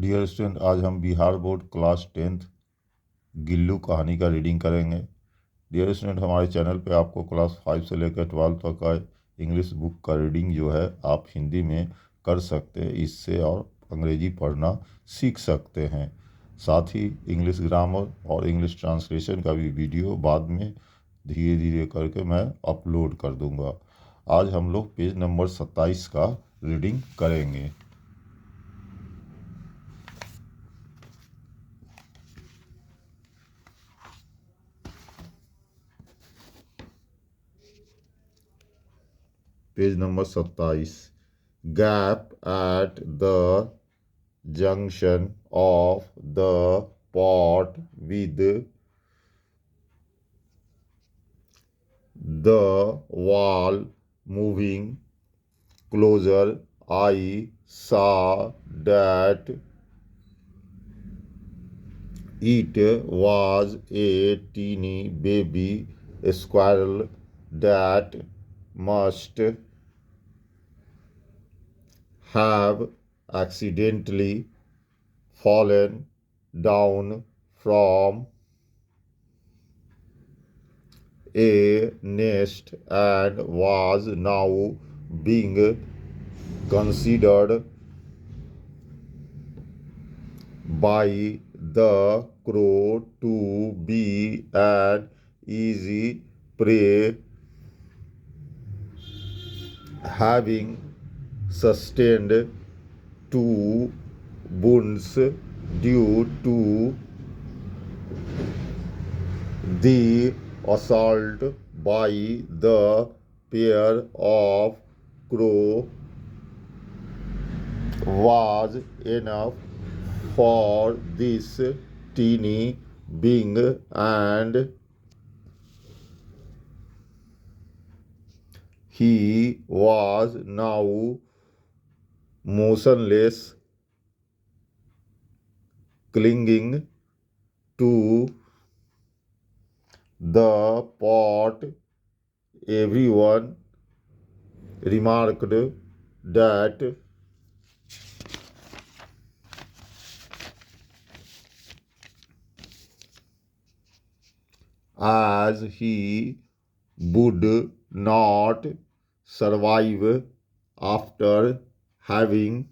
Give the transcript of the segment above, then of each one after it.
Dear student, आज हम Bihar board class 10th Gillu कहानी का रीडिंग करेंगे। डियर स्टूडेंट, हमारे चैनल पे आपको क्लास 5 से लेकर 12 तक का इंग्लिश बुक का रीडिंग जो है आप हिंदी में कर सकते हैं। इससे और अंग्रेजी पढ़ना सीख सकते हैं। साथ ही इंग्लिश ग्रामर और इंग्लिश ट्रांसलेशन का भी वीडियो बाद में धीरे धीरे करके मैं अपलोड कर दूंगा। आज हम लोग पेज नंबर 27 का रीडिंग करेंगे। Page number 27। Gap at the junction of the pot with the wall moving closer, I saw that it was a teeny baby squirrel that must have accidentally fallen down from a nest and was now being considered by the crow to be an easy prey, having sustained two wounds due to the assault by the pair of crow was enough for this teeny being, and he was now motionless, clinging to the pot. Everyone remarked that as he would not survive after having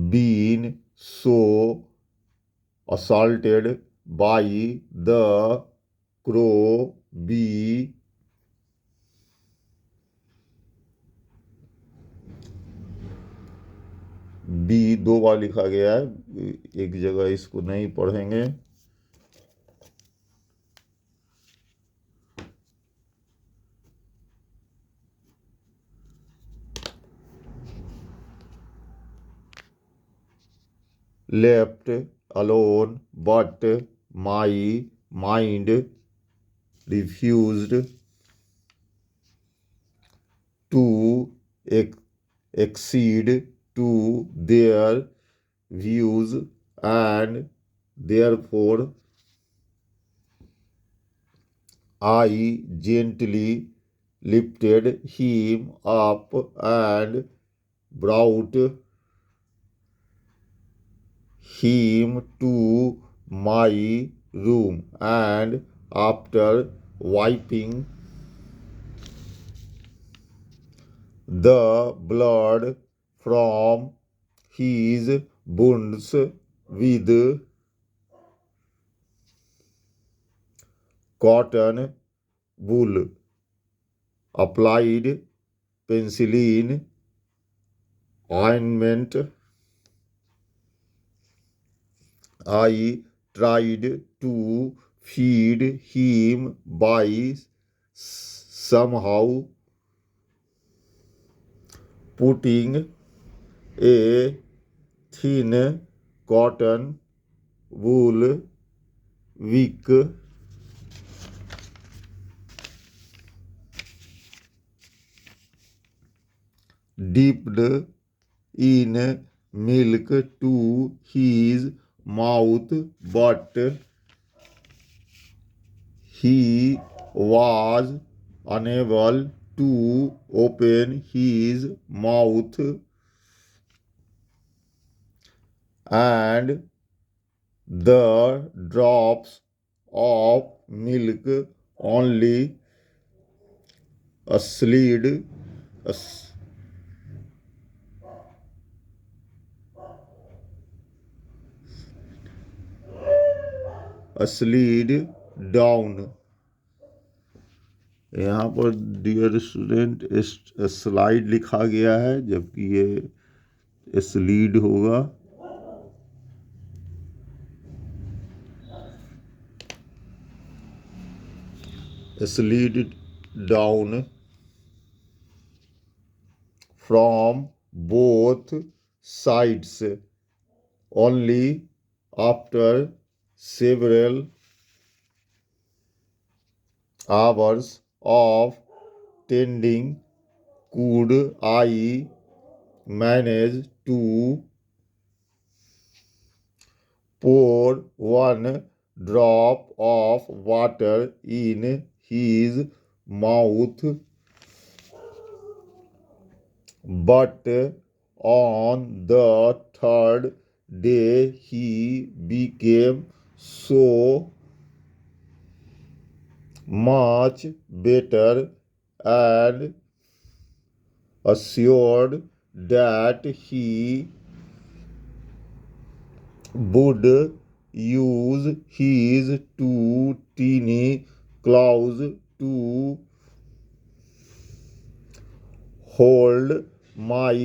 been so assaulted by the crow bee. B दो बार लिखा गया है, एक जगह इसको नहीं पढ़ेंगे। Left alone, but my mind refused to accede to their views, and therefore I gently lifted him up and brought him to my room, and after wiping the blood from his wounds with cotton wool, applied penicillin ointment, I tried to feed him by somehow putting a thin cotton wool wick dipped in milk to his mouth, but he was unable to open his mouth. and the drops of milk only slid s- slid down। यहाँ पर dear student slide लिखा गया है, जबकि ये स्लीड होगा। slid down from both sides only after several hours of tending could I manage to pour one drop of water in his mouth, but on the third day he became so much better and assured that he would use his two teeny claws to hold my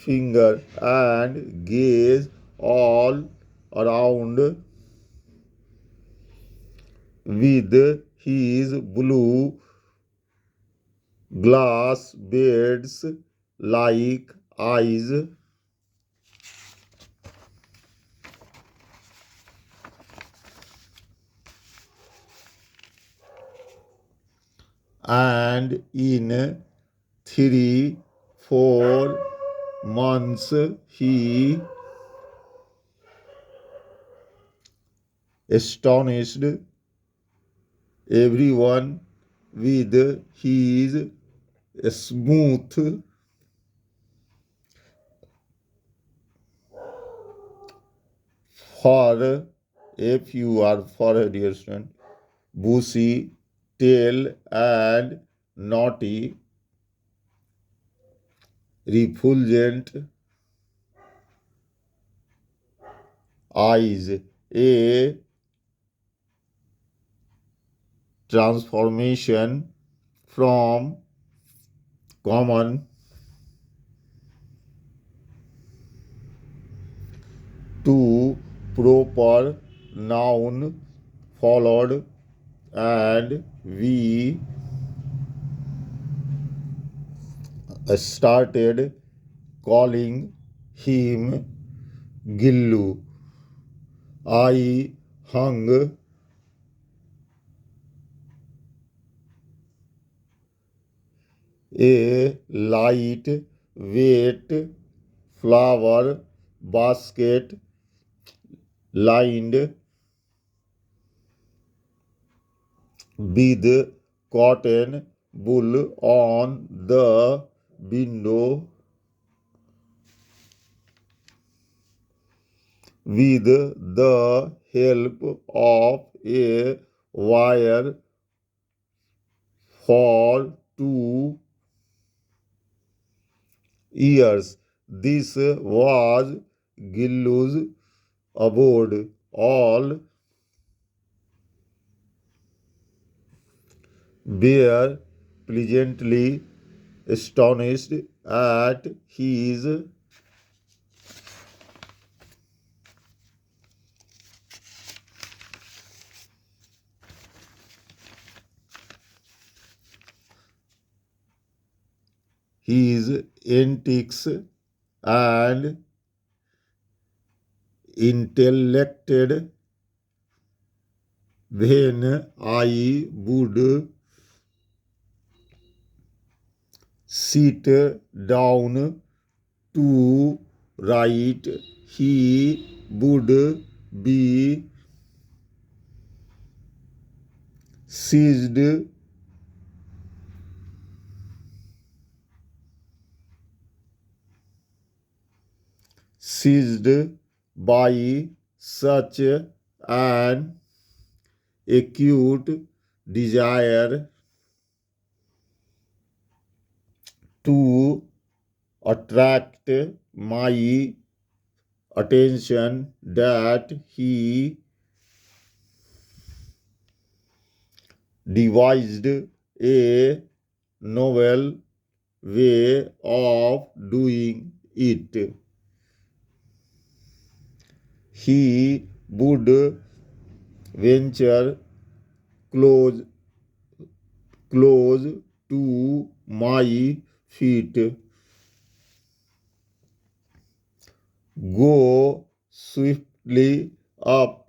finger and gaze all around with his blue glass beads like eyes, and in 3 4 months he astonished everyone with his smooth, for for a dear student, bushy tail and naughty, refulgent eyes, a transformation from common to proper noun followed, and we started calling him Gillu. I hung a light weight flower basket lined with cotton wool on the window, with the help of a wire for 2 years. This was Gillu's abode. All were pleasantly astonished at his antics and intellect when I would sit down to write. He would be seized by such an acute desire to attract my attention that he devised a novel way of doing it. He would venture close to my feet, go swiftly up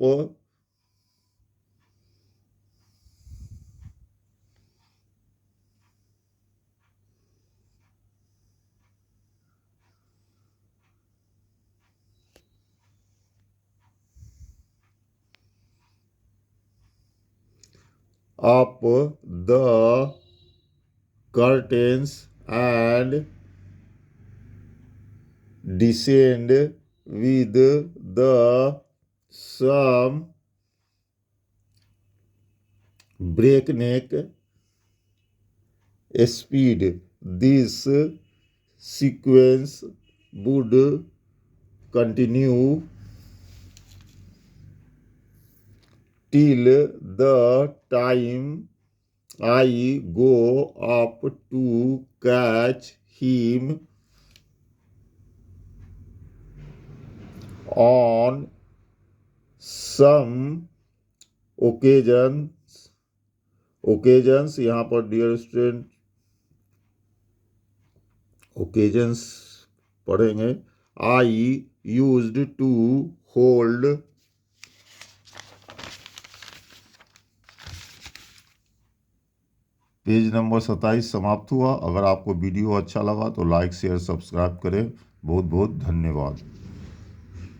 the curtains and descend with the some breakneck speed. This sequence would continue till the time I go up to catch him on some occasions यहाँ पर dear student occasions पढ़ेंगे. I used to hold page number 27 समाप्त हुआ. अगर आपको video अच्छा लगा तो लाइक शेयर सब्सक्राइब करें. बहुत बहुत धन्यवाद.